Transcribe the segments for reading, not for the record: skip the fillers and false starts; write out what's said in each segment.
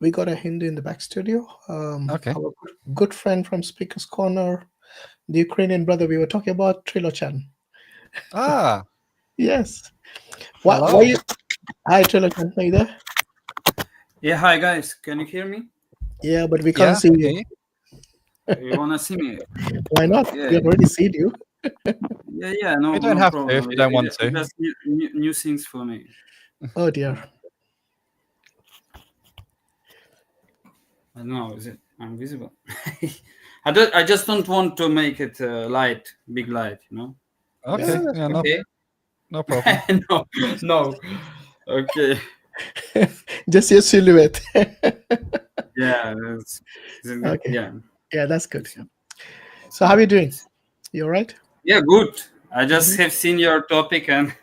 We got a Hindu in the back studio. Okay. Our good friend from Speaker's Corner, the Ukrainian brother we were talking about, Trilochan. Ah, Yes. hello. Why you? Hi, Trilochan. Are you there? Yeah, hi guys. Can you hear me? Yeah, but we Yeah, can't see I you. hear you. You wanna see me? Why not? Yeah, We have already seen you. yeah. No, You don't no have to if problem. you don't want to. Just new things for me. Oh dear. I don't know. Is it? I'm visible. I just don't want to make it light, big light. You know. Okay, Yeah, yeah, no, Okay. no problem. No, no. Okay. just your silhouette. Yeah. Okay. Yeah. Yeah, that's good. So how are you doing? You all right? Yeah, good. I just have seen your topic and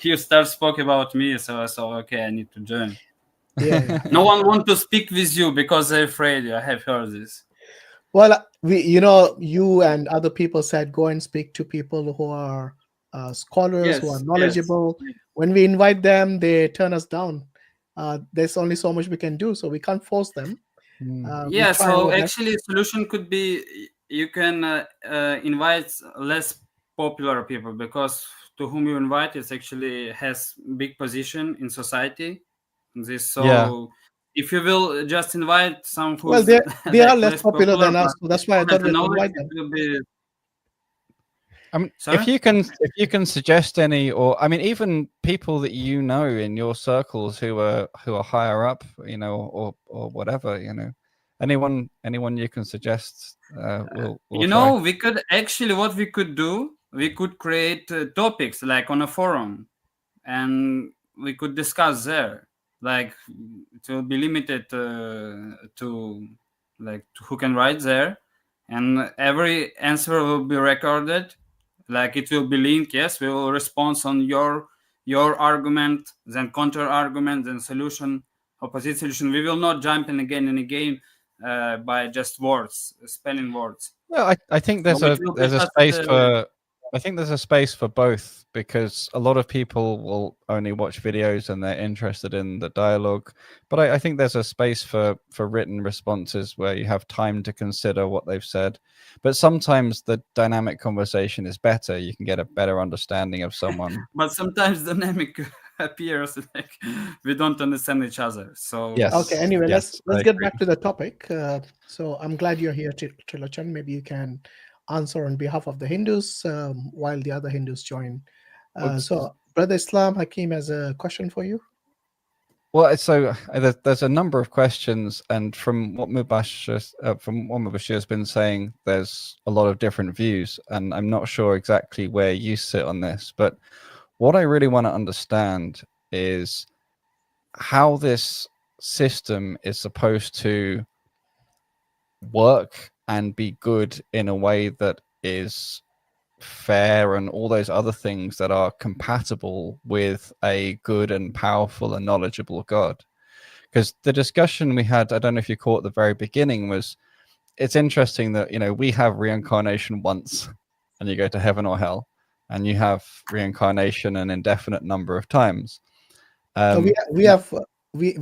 you spoke about me, so I thought, okay, I need to join. Yeah. No one want to speak with you because they're afraid. I have heard this. Well, you and other people said go and speak to people who are scholars, who are Yes, knowledgeable. yes. When we invite them, they turn us down. There's only so much we can do, so we can't force them. We Yeah, try so our best. actually solution could be you can invite less popular people, because to whom you invite is actually has big position in society. Yeah. If you will just invite some Well, who's they are like less less popular popular than us, but so that's why I has thought the we'd knowledge, invite it them. will be. I mean, Sorry? if you can suggest any, or I mean, even people that you know in your circles who are higher up, or whatever, anyone you can suggest, we'll try. We could actually, what we could do, we could create topics like on a forum, and we could discuss there. Like it will be limited to like who can write there, and every answer will be recorded. Like it will be linked. Yes, we will respond on your argument, then counter argument, then solution, opposite solution. We will not jump in again and again by just words, spelling words. Well, I think So it will be there's a just space for I think there's a space for both, because a lot of people will only watch videos and they're interested in the dialogue. But I think there's a space for written responses where you have time to consider what they've said. But sometimes the dynamic conversation is better. You can get a better understanding of someone. but sometimes dynamic appears like we don't understand each other. So Yes. Okay. Anyway, yes, let's get back to the topic. So I'm glad you're here, Trilochan. Maybe you can answer on behalf of the Hindus while the other Hindus join. So, Brother Islam Hakim has a question for you. Well, so there's a number of questions, and from what Mubashir has been saying, there's a lot of different views, and I'm not sure exactly where you sit on this. But what I really want to understand is how this system is supposed to work and be good in a way that is fair and all those other things that are compatible with a good and powerful and knowledgeable God. Because the discussion we had, I don't know if you caught at the very beginning, was it's interesting that, we have reincarnation once and you go to heaven or hell, and you have reincarnation an indefinite number of times. We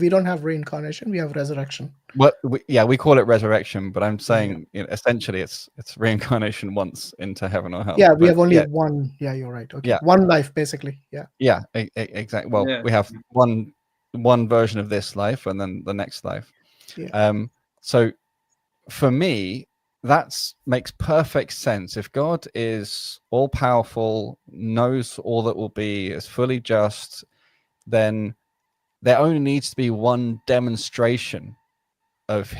don't have reincarnation. We have resurrection. We call it resurrection, but I'm saying essentially it's reincarnation once into heaven or hell. Yeah, we have only one. Yeah, you're right. Okay, one life basically. Yeah, exactly. Well, we have one version of this life and then the next life. So for me, that makes perfect sense. If God is all powerful, knows all that will be, is fully just, then there only needs to be one demonstration of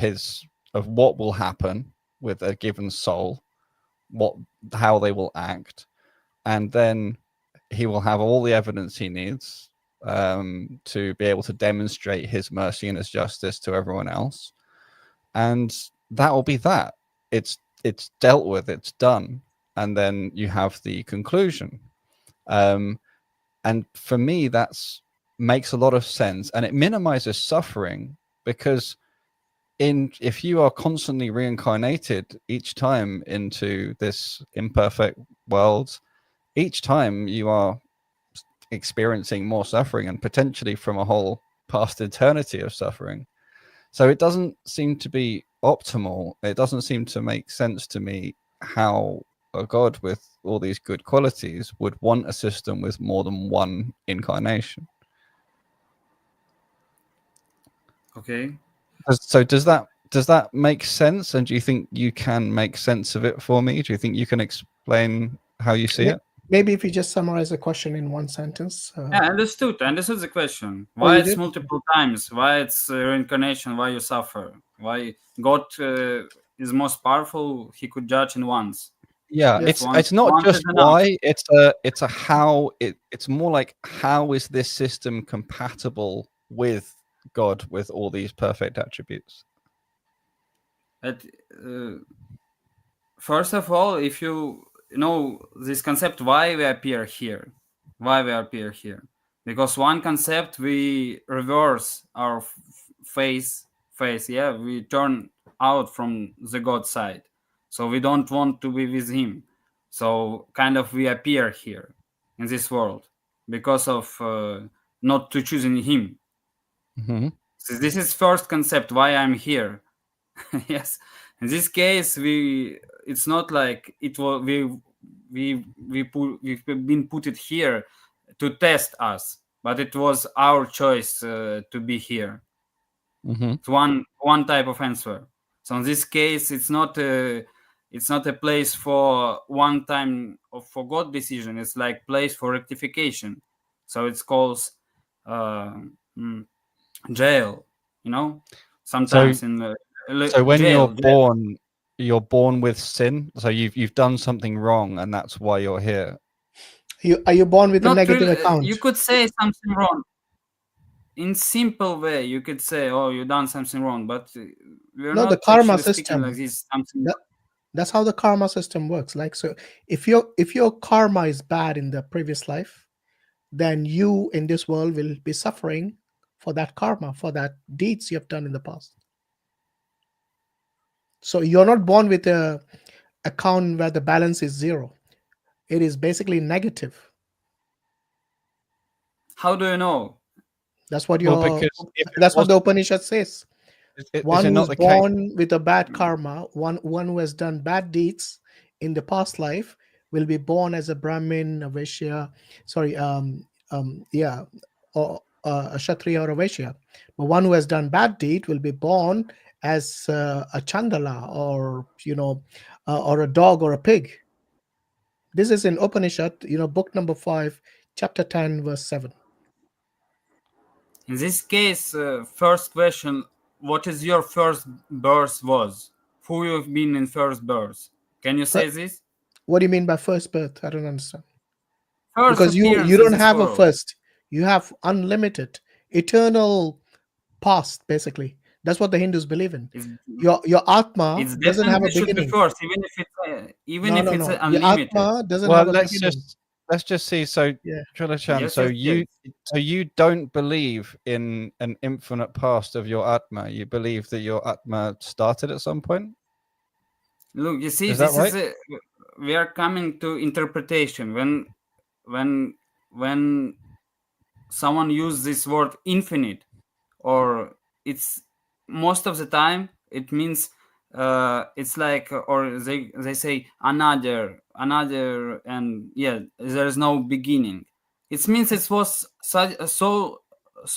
what will happen with a given soul, how they will act, and then he will have all the evidence he needs to be able to demonstrate his mercy and his justice to everyone else, and that will be that. It's dealt with, it's done, and then you have the conclusion. And for me, that's makes a lot of sense, and it minimizes suffering, because if you are constantly reincarnated each time into this imperfect world, each time you are experiencing more suffering, and potentially from a whole past eternity of suffering. So it doesn't seem to be optimal. It doesn't seem to make sense to me how a god with all these good qualities would want a system with more than one incarnation. Okay. So does that make sense? And do you think you can make sense of it for me? Do you think you can explain how you see it? Maybe if you just summarize the question in one sentence. Yeah, I understood the question. Oh, Why you it's did? multiple times? Why it's reincarnation? Why you suffer? Why God is most powerful? He could judge in once. Yeah, Yeah. it's not Once is just enough. why, it's a how. It's more like, how is this system compatible with God with all these perfect attributes? But, first of all, if you know this concept, why we appear here, because one concept, we reverse our face, yeah, we turn out from the God side, so we don't want to be with him, so kind of we appear here in this world because of not to choosing him. Mm-hmm. So this is first concept why I'm here. Yes, in this case, it's not like it was we've been put it here to test us, but it was our choice to be here. Mm-hmm. It's one type of answer. So in this case, it's not a place for one time of for God decision. It's like place for rectification. So it's called uh, mm, jail. You know, So sometimes in the so when jail. you're born with sin. So you've done something wrong, and that's why you're here. Are you born with a Not negative really. account? You could say something wrong in simple way. You could say, "Oh, you done something wrong," but we're No, the not karma actually speaking like system. this. Something. That's how the karma system works. Like, so if your karma is bad in the previous life, then you in this world will be suffering for that karma, for that deeds you have done in the past. So you're not born with a account where the balance is zero. It is basically negative. How do you know? That's what Well, your because if it that's what the wasn't, Upanishad says. is One it who not is the case? born with a bad karma, one who has done bad deeds in the past life, will be born as a Brahmin, a Vaishya, sorry, yeah, or a Kshatriya or a Vaishya. But one who has done bad deed will be born as a Chandala, or or a dog or a pig. This is in Upanishad, book number 5, chapter 10, verse 7. In this case, first question: what is your first birth was? Who you've been in first birth? Can you say this? What do you mean by first birth? I don't understand. First Because you appearance in don't this have a world. first, you have unlimited, eternal past. Basically, that's what the Hindus believe in. It's, Your atma it's doesn't have a definitely should be beginning. first, even No, if no, it's no, your unlimited. atma doesn't Well, have a beginning. let's just see. So, Yeah. Trilochan, Yes, yes, yes. so you don't believe in an infinite past of your Atma. You believe that your Atma started at some point. Look, you see, Is that this is right? we are coming to interpretation. When when someone uses this word infinite, or it's most of the time it means it's like, or they say another, and yeah, there is no beginning. It means it was so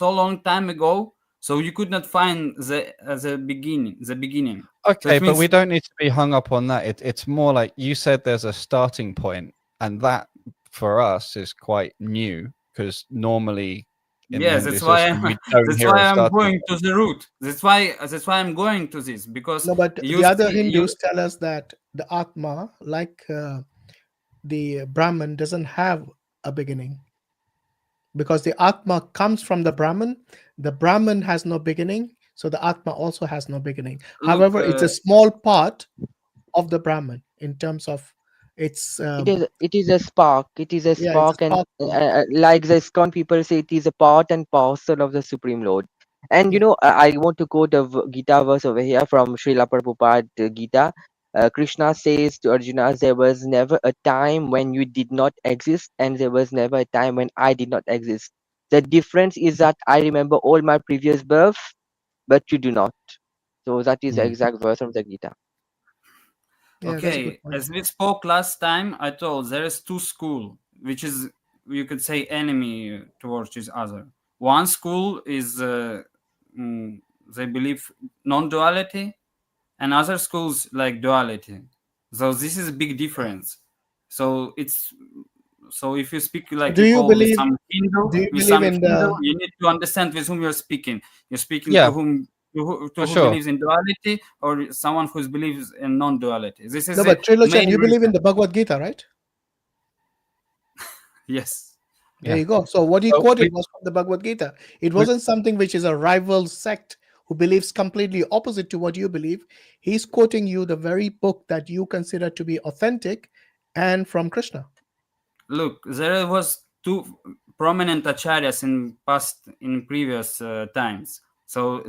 long time ago, so you could not find the beginning. So Okay, it but we means don't need to be hung up on that. It's more like you said there's a starting point, and that for us is quite new, because normally in the yes, Hindu that's why system we don't that's hear why of I'm starting going to the root. That's why I'm going to this, because No, but you the other see you. Hindus tell us that the atma, like the Brahman, doesn't have a beginning, because the atma comes from the Brahman. The Brahman has no beginning, so the atma also has no beginning. Look, However, it's a small part of the Brahman in terms of its It is a spark. It is a yeah, it's a spark, and spark part. like the ISKCON people say, it is a part and parcel of the Supreme Lord. And Yeah. I want to quote a Gita verse over here from Srila Prabhupada Gita. Krishna says to Arjuna, "There was never a time when you did not exist, and there was never a time when I did not exist. The difference is that I remember all my previous birth, but you do not. So that is the exact verse from the Gita. Yeah, that's a good Okay, point. as we spoke last time, I told there is two school, which is, you could say, enemy towards each other. One school is they believe non-duality, and other schools like duality. So this is a big difference. So if you speak So like do you you call with believe? some Hindu, Do you believe in the? you need to understand with whom you're speaking. You're speaking Yeah, to whom for who sure. believes in duality, or someone who believes in non-duality. This is No, the but Trilochan, main you believe in reason. the Bhagavad Gita, right? Yes. There Yeah. you go. So what he Well, quoted was from the Bhagavad Gita. It we- wasn't something which is a rival sect who believes completely opposite to what you believe. He's quoting you the very book that you consider to be authentic and from Krishna. Look, there was two prominent acharyas in previous times. So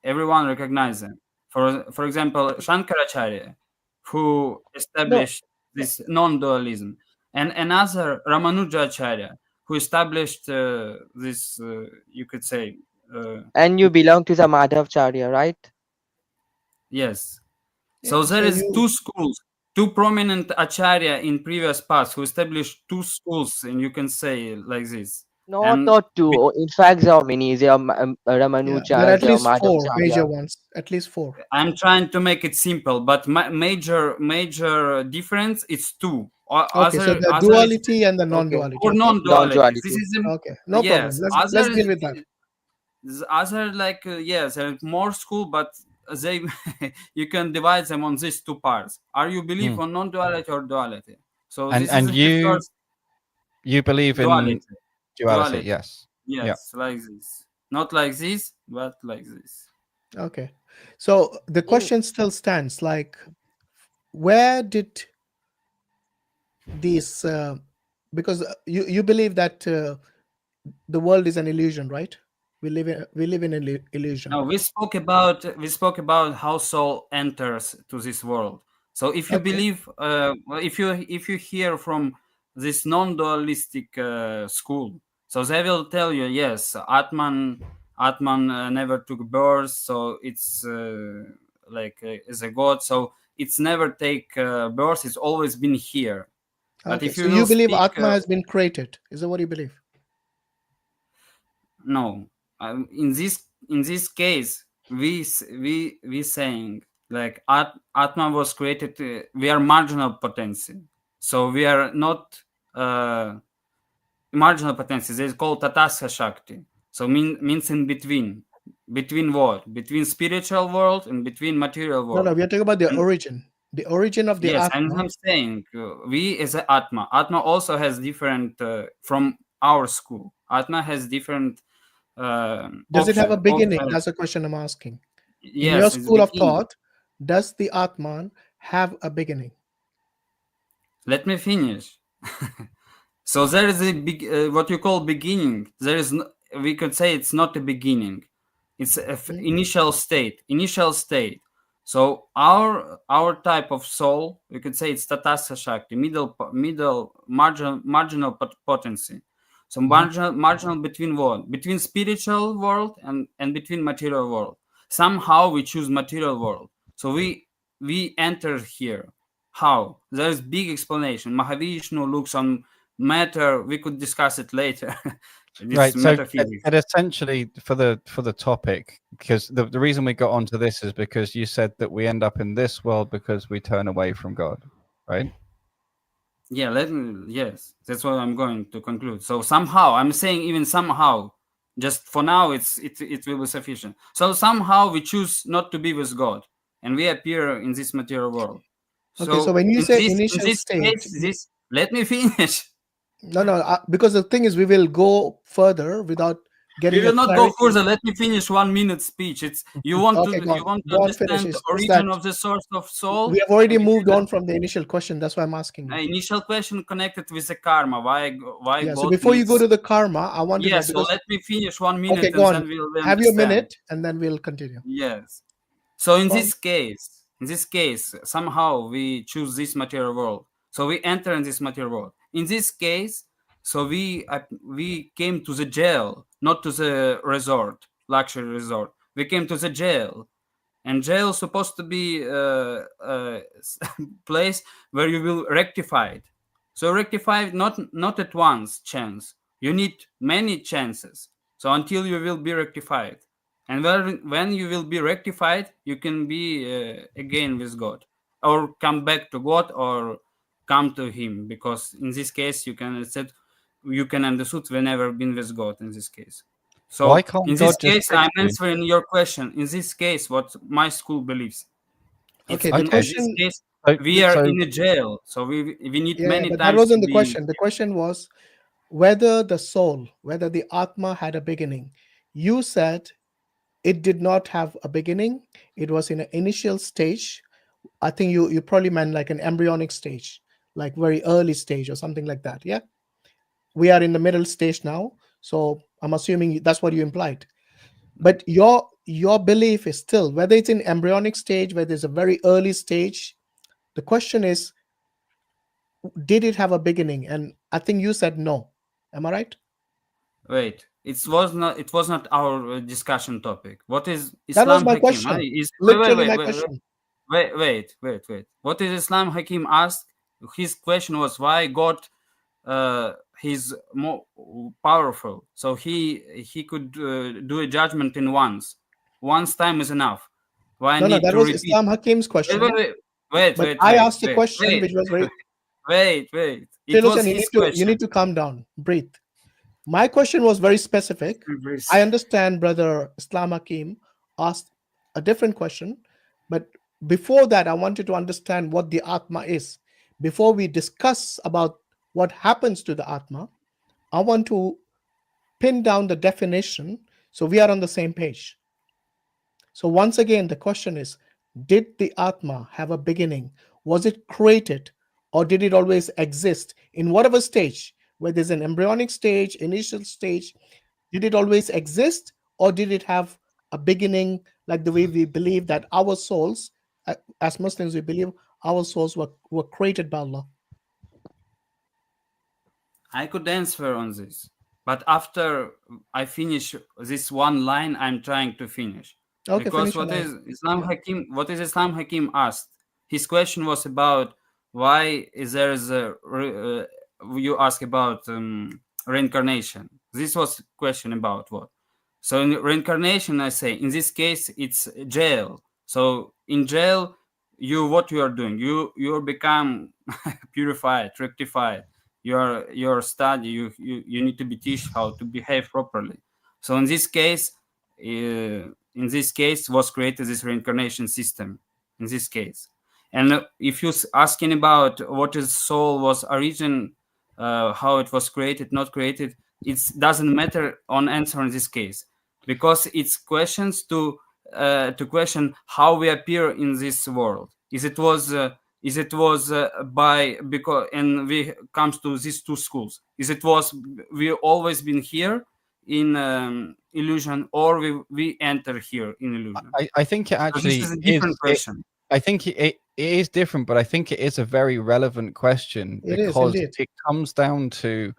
everyone recognized them. For example, Shankaracharya, who No, established this non-dualism, and another Ramanujacharya, who established this, you could say, And you belong to the Madhavacharya, right? yes. yeah, So so there is you two schools, two prominent acharya in previous past who established two schools, and you can say like this. Not And not two. In fact, there are many. There are yeah, there are Ramanuja, at there are least four major Madhavacharya. ones. At least four. I'm trying to make it simple, but major difference is two. Okay, so the Other is duality and the Okay, non-duality. or Okay, non-dualities. This non-duality. is okay, no problem. yes. Let's deal with that. Other like yes, there is more school, but they you can divide them on these two parts. Are you believe on non-duality or duality? So this is and the first you believe duality. in duality, yes. Yeah. Yes, like this. Not like this, but like this. Okay, so the In question still stands. Like, where did these? Because you believe that the world is an illusion, right? We live in an illusion. Now we spoke about how soul enters to this world. So if you Okay, believe, if you hear from this non-dualistic school, so they will tell you, yes, Atman never took birth, so it's like is a god, so it's never take birth. It's always been here. But okay. if So you you will believe speak, Atma has been created? Is that what you believe? no, in this case, we saying like Atma was created. We are marginal potency, so we are not marginal potency. They call Tatasya Shakti. So means in between what? Between spiritual world and between material No, no. world. We are talking about the And origin. The origin of the yes, and Atma. I'm saying we as a Atma. Atma also has different from our school. Atma has different Does it have a option. beginning? That's the question I'm asking. In your Yes, it's school of beginning. thought, does the Atman have a beginning? Let me finish. So there is a big, what you call beginning. There is, we could say it's not a beginning. It's a initial state. Initial state. So our type of soul, we could say it's Tatasa Shakti, middle marginal potency. So marginal between what? Between spiritual world and between material world. Somehow we choose material world. So we enter here. How? There's big explanation. Mahavishnu looks on matter. We could discuss it later. This Right. So, metaphysics. and essentially for the topic, because the reason we got onto this is because you said that we end up in this world because we turn away from God, right? Yeah, yes, that's what I'm going to conclude. So somehow, I'm saying even somehow, just for now, it will be sufficient. So somehow we choose not to be with God, and we appear in this material world. Okay, so So when you in say this in initial this state, case, this let me finish. no, no, because the thing is, we will go further without We getting a will not go clarity. further. Let me finish 1 minute speech. It's you want Okay, go on. to Go on, finish. understand the It's just that origin of the source of soul. we have already and moved on from the initial question. That's why I'm asking you. initial question connected with the karma. Why Yeah, so God before you go needs. to the karma, I want to Yeah, know so because, let me finish 1 minute okay, and go then on. we'll Have your understand. minute and then we'll continue. Yes. So in Go on. this case, somehow we choose this material world. So we enter in this material world. In this case, so we came to the jail, not to the resort, luxury resort. we came to the jail, and jail is supposed to be a place where you will rectify it. So rectify it not at once chance. You need many chances. So until you will be rectified, and when you will be rectified, you can be again with God, or come back to God, or come to Him, because in this case you can understood whenever been with God in this case. So Why can't in God this just case, fix I'm you? answering your question. In this case, what my school believes. Okay, the In this question. case, So, we are so in a jail, so we need Yeah, many but that times to wasn't the be. question. The question was whether the soul, whether the Atma had a beginning. You said it did not have a beginning. It was in an initial stage. I think you probably meant like an embryonic stage, like very early stage or something like that. Yeah. We are in the middle stage now. So I'm assuming that's what you implied. But your belief is still, whether it's in embryonic stage, whether it's a very early stage, the question is, did it have a beginning? And I think you said no. Am I right? Wait, it was not our discussion topic. What is That was Islam my Hakim? question. Is Literally my question. wait. What is Islam Hakim asked? His question was why God he's more powerful, so he could do a judgment in once time is enough. Why No, need that to was repeat? Islam Hakim's Wait, wait, question. wait, wait, But wait, I wait, asked a wait, question wait, which was very wait. It was Trilosan, his question. you need to calm down, breathe. My question was very specific. I understand Brother Islam Hakim asked a different question, but before that, I wanted to understand what the Atma is. Before we discuss about what happens to the Atma, I want to pin down the definition so we are on the same page. So once again, the question is, did the Atma have a beginning? Was it created, or did it always exist in whatever stage, whether it's an embryonic stage, initial stage? Did it always exist, or did it have a beginning, like the way we believe that our souls, as Muslims, we believe our souls were created by Allah? I could answer on this, but after I finish this one line, I'm trying to finish. Okay, Because finish your line. what is Islam Hakim asked? His question was about why is there you ask about reincarnation. This was question about what? So in reincarnation, I say in this case it's jail. So in jail, what you are doing, you become purified, rectified. Your study, you need to be teach how to behave properly. So in this case, was created this reincarnation system. In this case, and if you asking about what is soul was origin, how it was created, not created, it doesn't matter on answer in this case, because it's questions to question how we appear in this world. Is it was by because, and we comes to these two schools, is it was we always been here in illusion, or we enter here in illusion? I think it So this actually is a different question. I think it is different, but I think it is a very relevant question It is because indeed. it comes down to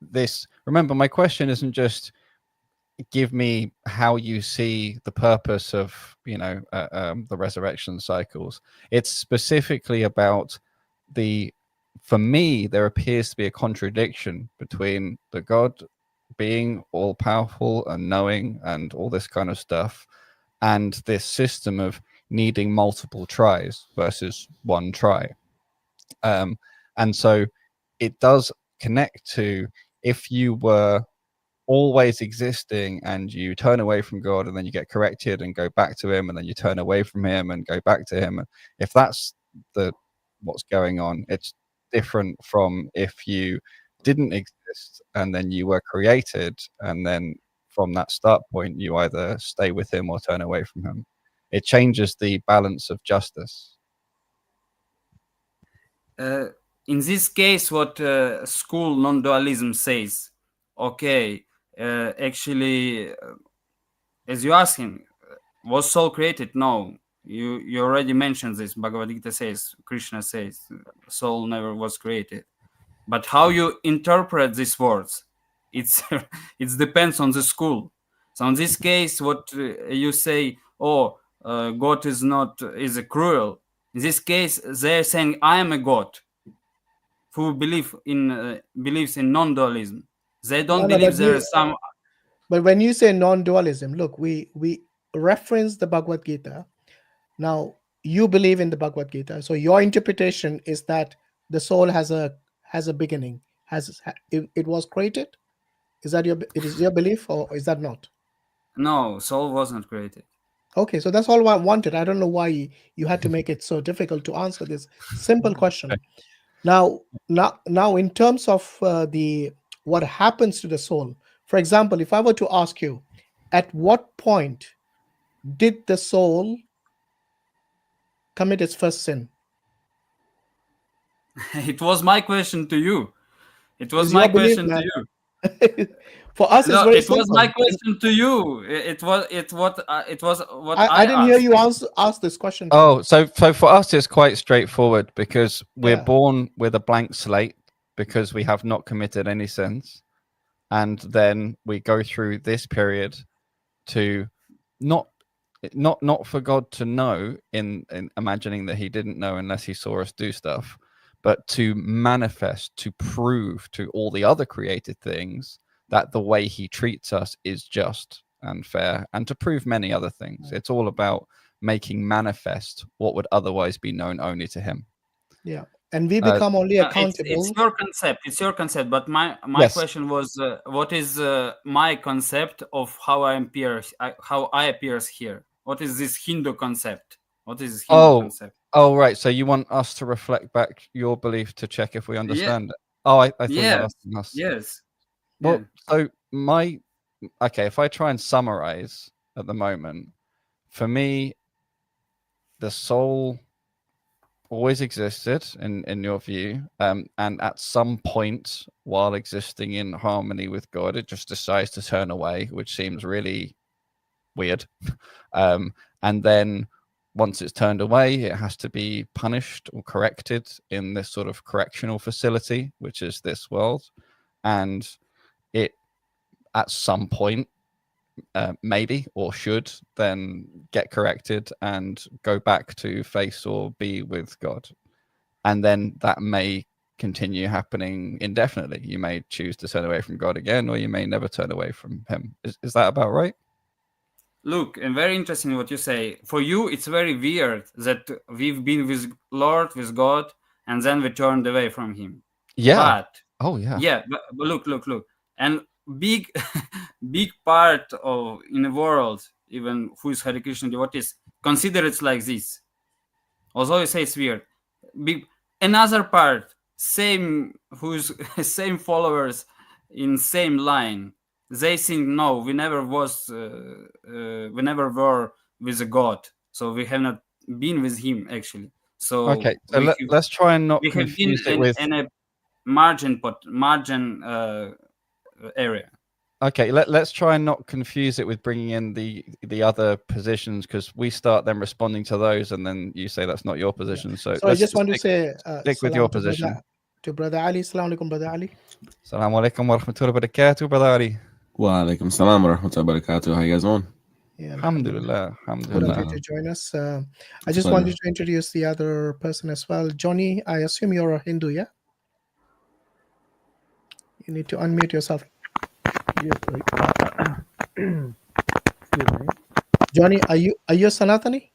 this. Remember, my question isn't just give me how you see the purpose of the resurrection cycles. It's specifically about for me, there appears to be a contradiction between the God being all powerful and knowing and all this kind of stuff, and this system of needing multiple tries versus one try. And so it does connect to, if you were always existing and you turn away from God and then you get corrected and go back to him, and then you turn away from him and go back to him, if that's what's going on, it's different from if you didn't exist and then you were created, and then from that start point you either stay with him or turn away from him. It changes the balance of justice. In this case, what school non-dualism says, okay, actually, as you ask him, was soul created? No, you already mentioned this. Bhagavad Gita says, Krishna says, soul never was created. But how you interpret these words, it depends on the school. So in this case, what you say, oh, God is a cruel. In this case, they're saying I am a God who believes in non-dualism. They don't No, believe there is some. But when you say non-dualism, look, we reference the Bhagavad Gita. Now you believe in the Bhagavad Gita, so your interpretation is that the soul has a beginning, it was created. Is that your belief, or is that not? No, soul was not created. Okay, so that's all I wanted. I don't know why you had to make it so difficult to answer this simple question. Now, in terms of what happens to the soul, for example, if I were to ask you, at what point did the soul commit its first sin? It was my question to you. It was Is my your belief question to that you. for us it's No, very it was simple. my question to you. It was what I didn't hear asked. you ask this question. Oh, so for us, it's quite straightforward because we're Yeah. born with a blank slate because we have not committed any sins, and then we go through this period to not for God to know in imagining that He didn't know unless He saw us do stuff, but to manifest, to prove to all the other created things that the way He treats us is just and fair, and to prove many other things. It's all about making manifest what would otherwise be known only to Him. Yeah, and we become only accountable. It's your concept. It's your concept. But my Yes. question was, what is my concept of how I appears here? What is this Hindu concept? What is this Hindu concept? Oh, right. So you want us to reflect back your belief to check if we understand it? Oh, I thought you were asking us. Yes. Well, so if I try and summarize at the moment, for me, the soul always existed in your view, and at some point while existing in harmony with God, it just decides to turn away, which seems really weird. And then once it's turned away, it has to be punished or corrected in this sort of correctional facility, which is this world. And it, at some point, maybe or should then get corrected and go back to face or be with God. And then that may continue happening indefinitely. You may choose to turn away from God again, or you may never turn away from Him. Is that about right? Look, and very interesting what you say. For you, it's very weird that we've been with Lord, with God, and then we turned away from Him. Yeah. But look. And big part of in the world, even who is Hare Krishna devotees, consider it like this. Although you say it's weird, another part, same followers in same line, they think no, we never were with a God, so we have not been with Him actually. So okay, so let's try and not confuse it with in a margin area. Okay, let's try and not confuse it with bringing in the other positions, because we start then responding to those, and then you say that's not your position. So I just want to say stick with your position. To Brother Ali. Assalamu alaikum, Brother Ali. Assalamu alaikum wa rahmatullahi wa barakatuh, Brother Ali. Wa alaikum salam wa rahmatullahi wa barakatuh. How you guys doing? Yeah, alhamdulillah. Good to join us. I just wanted to introduce the other person as well. Johnny, I assume you're a Hindu, yeah? You need to unmute yourself. Yes, right. Excuse me. Johnny, are you a Sanatani?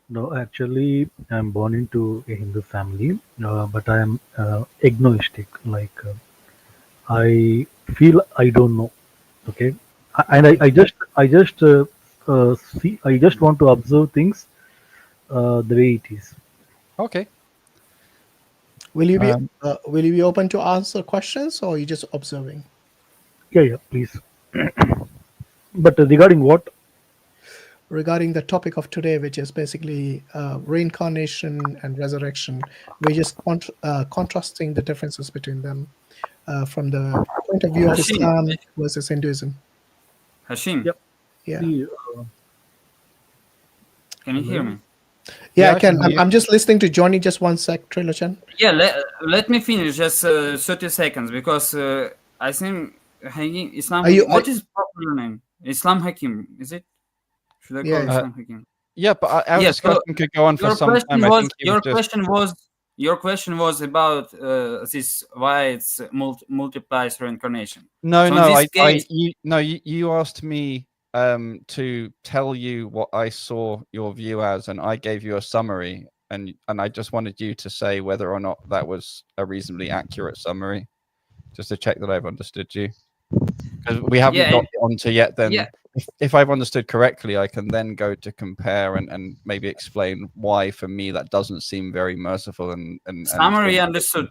No, actually, I'm born into a Hindu family, but I am agnostic. Like, I feel I don't know. Okay, I just see. I just want to observe things the way it is. Okay. Will you be open to answer questions, or are you just observing? Yeah, please. But regarding what? Regarding the topic of today, which is basically reincarnation and resurrection, we're just contrasting the differences between them from the point of view of Islam versus Hinduism. Hashim. Yep. Yeah. See, can you hear me? Yeah, I can. I'm just listening to Johnny. Just one sec, Trilochan. Yeah, let me finish just 30 seconds, because I think Islam. What is proper name? Islam Hakim, is it? Should I call Yeah. Islam Hakim? Yeah, but our Yeah, so discussion could go on for your some question time. I was think he was just your question was about this, why it's multiplies reincarnation. no, So in no. this case, You asked me to tell you what I saw your view as, and I gave you a summary, and I just wanted you to say whether or not that was a reasonably accurate summary, just to check that I've understood you. Because we haven't yeah, got onto yet. Then, yeah. if I've understood correctly, I can then go to compare and maybe explain why, for me, that doesn't seem very merciful and Summary understood.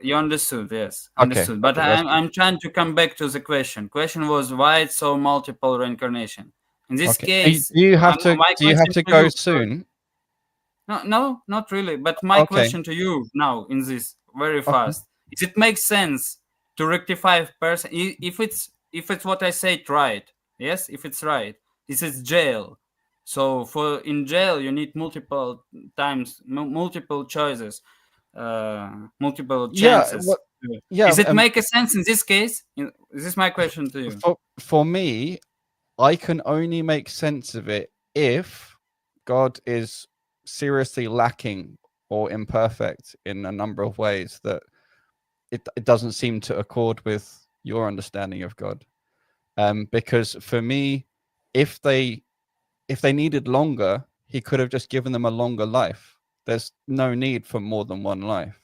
You understood, yes, Okay, understood. But okay, that's I'm trying to come back to the question. Question was why it's so multiple reincarnation. In this okay. case, Do you have to? my Do you have question to go you, soon? No, not really. But my Okay. question to you now, in this very Okay. fast, is it makes sense to rectify person if it's what I say right? Yes, if it's right, this is jail. So for in jail you need multiple times, multiple choices, multiple Yeah. chances. What? Yeah. Is it make a sense in this case? Is this my question to you? For me, I can only make sense of it if God is seriously lacking or imperfect in a number of ways that it doesn't seem to accord with your understanding of God. Because for me, if they needed longer, he could have just given them a longer life. There's no need for more than one life.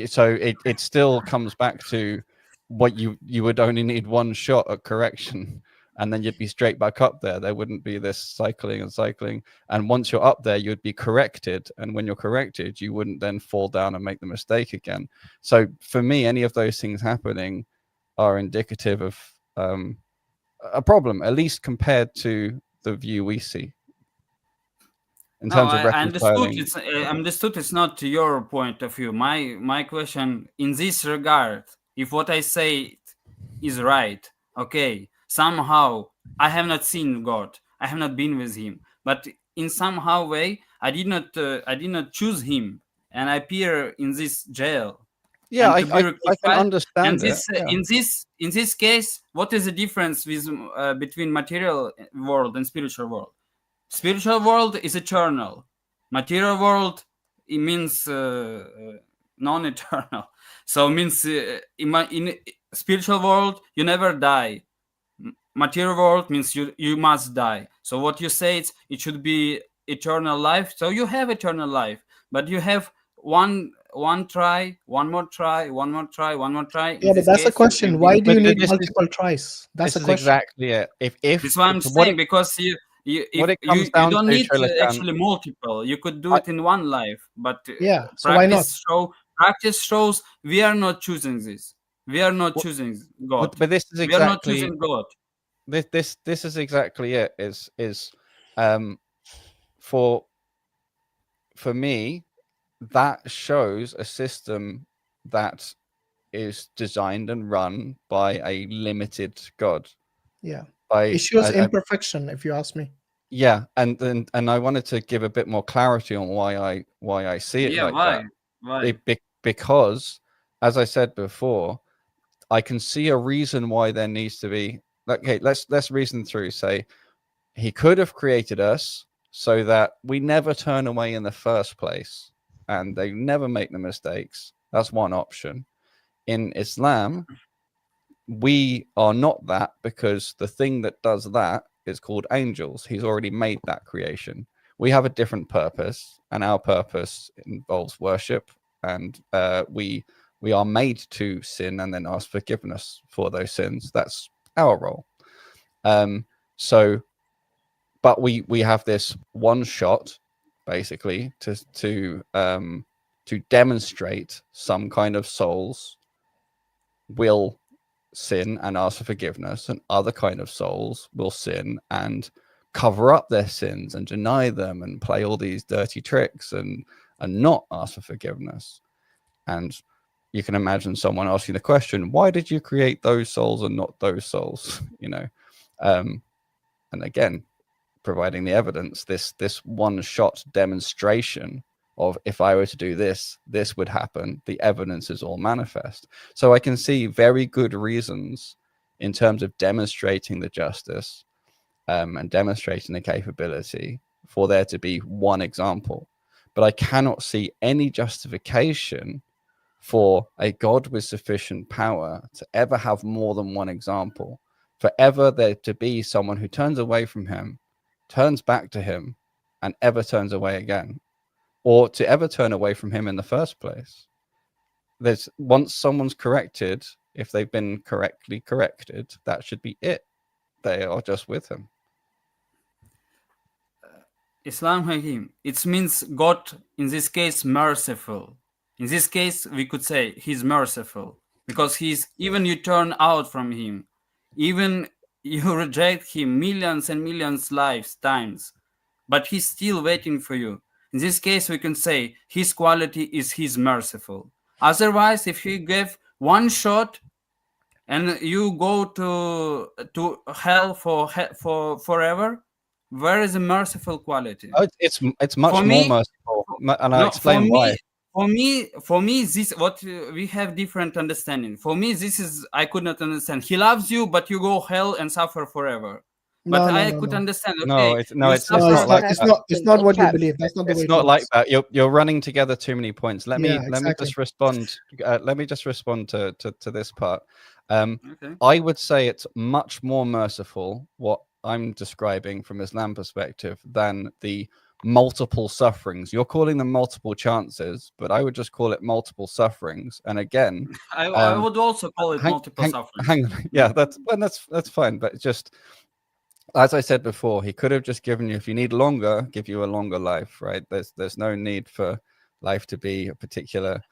So it still comes back to what you would only need one shot at correction, and then you'd be straight back up there. There wouldn't be this cycling and cycling. And once you're up there, you'd be corrected. And when you're corrected, you wouldn't then fall down and make the mistake again. So for me, any of those things happening are indicative of a problem, at least compared to the view we see in No, terms of I understood. reconciling. It's understood. It's not your point of view. My question in this regard, if what I say is right, okay, somehow I have not seen God. I have not been with Him, but in somehow way I did not choose Him, and I appear in this jail. Yeah, And to be I can rectified. understand And this it. Yeah. in this case, what is the difference with between material world and spiritual world? Spiritual world is eternal. Material world, it means non-eternal. So it means in spiritual world you never die. Material world means you must die. So what you say is it should be eternal life. So you have eternal life, but you have one try, one more try, one more try, one more try. Yeah, In but this that's a case, question. Why do you need this is multiple tries? That's this a is question. exactly it. If this is what I'm what saying, it, because what it comes you down don't to, need Trilakan, actually multiple. You could do it in one life, but Yeah, so why not? practice shows we are not choosing this. We are not choosing God. but this is We are not exactly choosing God. this is exactly it. Is for me, that shows a system that is designed and run by a limited God. Yeah, By it shows imperfection, if you ask me. yeah, and I wanted to give a bit more clarity on why I see it like that. Why? Because, as I said before, I can see a reason why there needs to be. Okay, let's reason through. Say he could have created us so that we never turn away in the first place, and they never make the mistakes. That's one option. In Islam, we are not that, because the thing that does that is called angels. He's already made that creation. We have a different purpose, and our purpose involves worship, and we are made to sin and then ask forgiveness for those sins. That's our role. So, but we have this one shot, basically, to demonstrate some kind of souls will sin and ask for forgiveness, and other kind of souls will sin and cover up their sins and deny them and play all these dirty tricks and not ask for forgiveness. And you can imagine someone asking the question, why did you create those souls and not those souls? And again, providing the evidence, this one shot demonstration of, if I were to do this, this would happen. The evidence is all manifest. So I can see very good reasons in terms of demonstrating the justice and demonstrating the capability for there to be one example. But I cannot see any justification for a God with sufficient power to ever have more than one example, for ever there to be someone who turns away from him, turns back to him, and ever turns away again, or to ever turn away from him in the first place. There's once someone's corrected, if they've been correctly corrected, that should be it. They are just with him. Islam Hakim, it means God, in this case, merciful. In this case, we could say he's merciful because he's, even you turn out from him, even you reject him millions and millions times, but he's still waiting for you. In this case, we can say his quality is he's merciful. Otherwise, if he gave one shot and you go to hell for forever, where is the merciful quality? Oh, it's much more merciful, and I'll explain why. For me, this what we have different understanding. For me, this is I could not understand. He loves you, but you go hell and suffer forever. But I could understand. Okay, it's not like that. It's not what you believe. That's not the way. It's not like that. You're running together too many points. Let me just respond. Let me just respond to this part. Okay. I would say it's much more merciful what I'm describing from Islam perspective than the multiple sufferings. You're calling them multiple chances, but I would just call it multiple sufferings. And again, I would also call it multiple sufferings. Hang on. Yeah, that's fine. But just as I said before, he could have just given you, if you need longer, give you a longer life, right? There's no need for life to be a particular,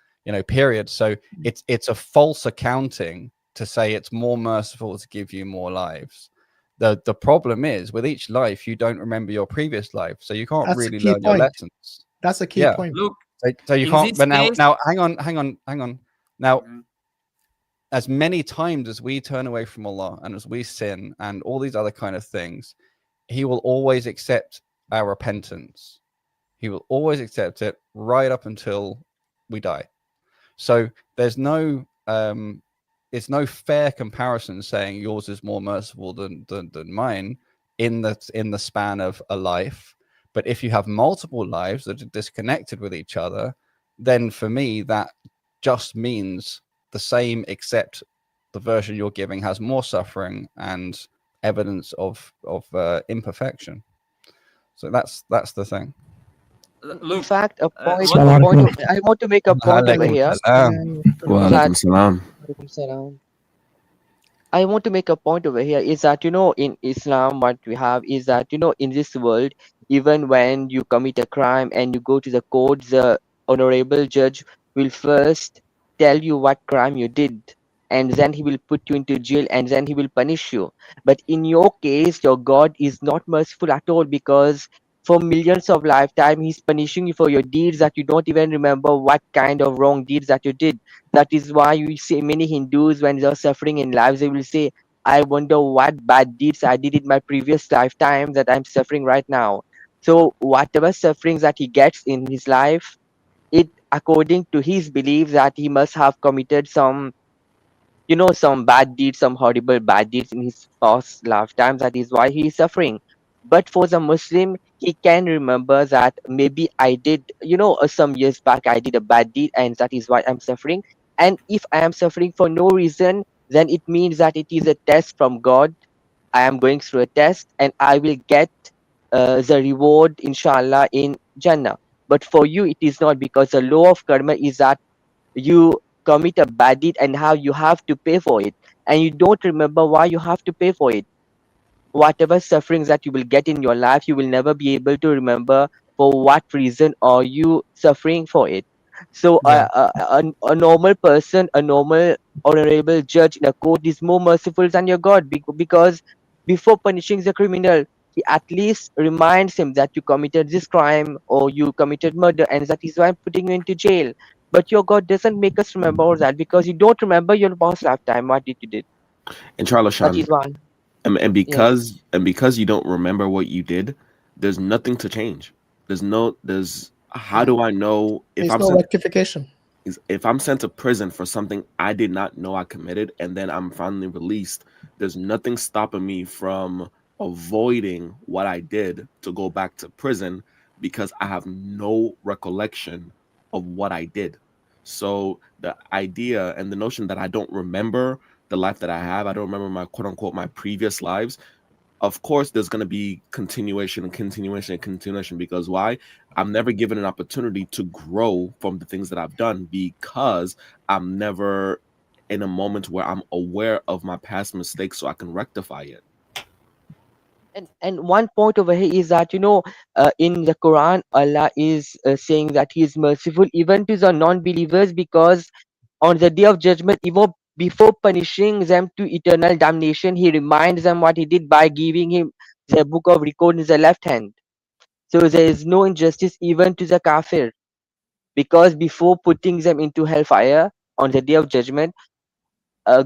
period. So it's a false accounting to say it's more merciful to give you more lives. The problem is with each life, you don't remember your previous life, so you can't really learn your lessons. That's a key point. Look, so you can't. But now, hang on. Now, as many times as we turn away from Allah and as we sin and all these other kind of things, He will always accept our repentance. He will always accept it right up until we die. So there's no. It's no fair comparison saying yours is more merciful than mine in the span of a life. But if you have multiple lives that are disconnected with each other, then for me that just means the same, except the version you're giving has more suffering and evidence of imperfection. So that's the thing. Look, in fact, I want to make a point over here. I want to make a point over here is that, in Islam, what we have is that, in this world, even when you commit a crime and you go to the court, the honorable judge will first tell you what crime you did, and then he will put you into jail, and then he will punish you. But in your case, your God is not merciful at all, because for millions of lifetime, he's punishing you for your deeds that you don't even remember what kind of wrong deeds that you did. That is why you see many Hindus, when they're suffering in lives, they will say, I wonder what bad deeds I did in my previous lifetime that I'm suffering right now. So whatever sufferings that he gets in his life, it according to his belief that he must have committed some bad deeds, some horrible bad deeds in his past lifetimes. That is why he is suffering. But for the Muslim, he can remember that maybe I did, some years back, I did a bad deed, and that is why I'm suffering. And if I am suffering for no reason, then it means that it is a test from God. I am going through a test, and I will get the reward, inshallah, in Jannah. But for you, it is not, because the law of karma is that you commit a bad deed and how you have to pay for it, and you don't remember why you have to pay for it. Whatever sufferings that you will get in your life, you will never be able to remember for what reason are you suffering for it. So a normal person, a normal honorable judge in a court is more merciful than your God, because before punishing the criminal, he at least reminds him that you committed this crime or you committed murder, and that is why I'm putting you into jail. But your God doesn't make us remember all that, because you don't remember your past lifetime. What did you did? And Charles, That is one. And because you don't remember what you did, there's nothing to change. How do I know if There's no rectification? If I'm sent to prison for something I did not know I committed, and then I'm finally released there's nothing stopping me from avoiding what I did to go back to prison because I have no recollection of what I did. So the idea and the notion that I don't remember the life that I have, I don't remember my quote unquote my previous lives. Of course, there's going to be continuation and continuation and continuation, because why? I'm never given an opportunity to grow from the things that I've done, because I'm never in a moment where I'm aware of my past mistakes so I can rectify it. And one point over here is that in the Quran, Allah is saying that He is merciful even to the non-believers, because on the day of judgment, even before punishing them to eternal damnation, He reminds them what He did by giving him the book of record in the left hand. So there is no injustice even to the kafir, because before putting them into hellfire on the day of judgment,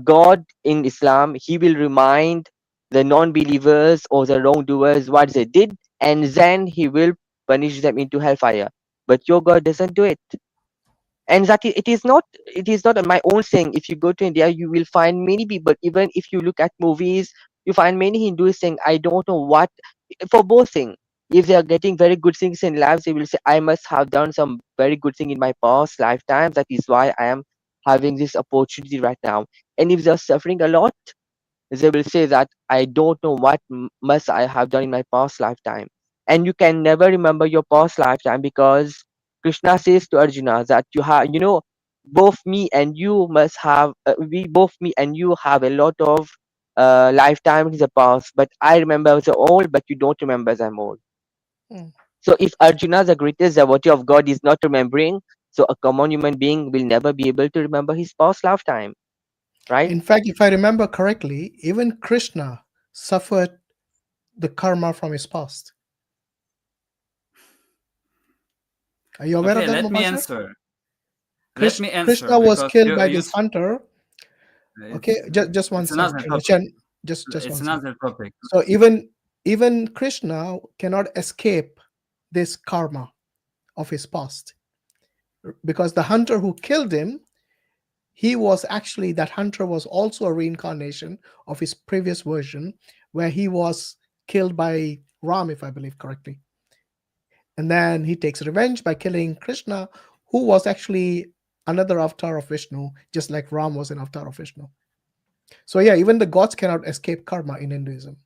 God in Islam, He will remind the non-believers or the wrongdoers what they did, and then He will punish them into hellfire. But your God doesn't do it. And that it is not my own saying. If you go to India, you will find many people. Even if you look at movies, you find many Hindus saying, "I don't know what," for both things. If they are getting very good things in life, they will say, "I must have done some very good thing in my past lifetime. That is why I am having this opportunity right now." And if they are suffering a lot, they will say that I don't know what must I have done in my past lifetime. And you can never remember your past lifetime, because Krishna says to Arjuna that both me and you must have, both me and you have a lot of lifetime in the past, but I remember the old, but you don't remember them all. Hmm. So if Arjuna, the greatest devotee of God, is not remembering, so a common human being will never be able to remember his past lifetime, right? In fact, if I remember correctly, even Krishna suffered the karma from his past. Are you aware of Okay, that, let me Mubashir? answer. Let me answer, Krishna was because killed by you this hunter. Okay, it's, just one it's sec. another topic. Chen, just It's one sec. another topic. So even Krishna cannot escape this karma of his past, because the hunter who killed him, that hunter was also a reincarnation of his previous version, where he was killed by Ram, if I believe correctly. And then he takes revenge by killing Krishna, who was actually another avatar of Vishnu, just like Ram was an avatar of Vishnu. So yeah, even the gods cannot escape karma in Hinduism.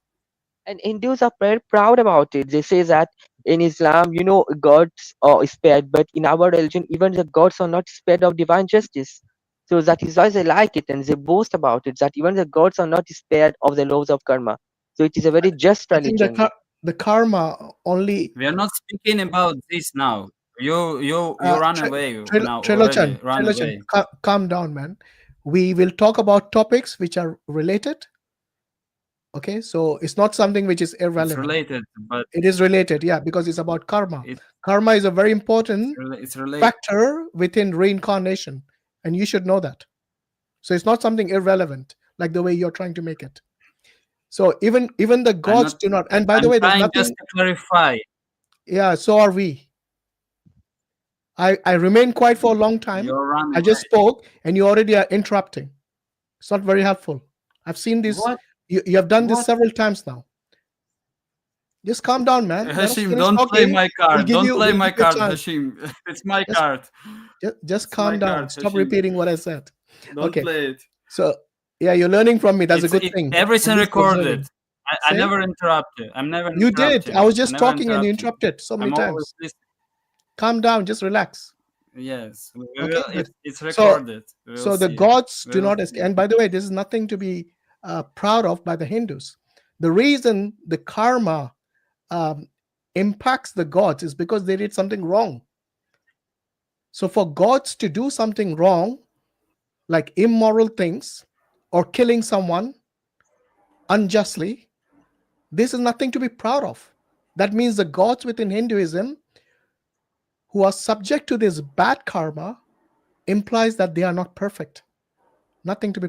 And Hindus are very proud about it. They say that in Islam, gods are spared, but in our religion, even the gods are not spared of divine justice. So that is why they like it and they boast about it, that even the gods are not spared of the laws of karma. So it is a very just I think religion. the karma only. We are not speaking about this now. You run away now already. Run Trilochan, away. calm down, man. We will talk about topics which are related. Okay, so it's not something which is It's irrelevant. related, but It is related, yeah, because it's about karma. it, Karma is a very important it's related. factor within reincarnation, and you should know that. So it's not something irrelevant like the way you're trying to make it. So even the gods do not. And by the I'm way, there's trying just nothing. to clarify. Yeah, so are we. I remain quiet for a long time. You're running I just spoke, and you already are interrupting. It's not very helpful. I've seen this. What? You have done this What? several times now. Just calm down, man. Let us Hashim, finish don't play talking. my card. Don't play We'll my give you a card, chance. Hashim. It's my Just- card. Just It's my calm down. card, Stop Hashim. repeating what I said. Don't Okay. play it. So yeah, you're learning from me. That's a good thing. Everything At least you're observing. recorded. I Say? never interrupted. I'm never You did. interrupting. I was just never talking and you interrupt you. interrupted so many I'm always times. listening. Calm down. Just relax. Yes. Okay, good. It's recorded. We will So the see. gods We do will not see. escape. And by the way, this is nothing to be proud of by the Hindus. The reason the karma impacts the gods is because they did something wrong. So for gods to do something wrong, like immoral things or killing someone unjustly, this is nothing to be proud of. That means the gods within Hinduism who are subject to this bad karma implies that they are not perfect. Nothing to be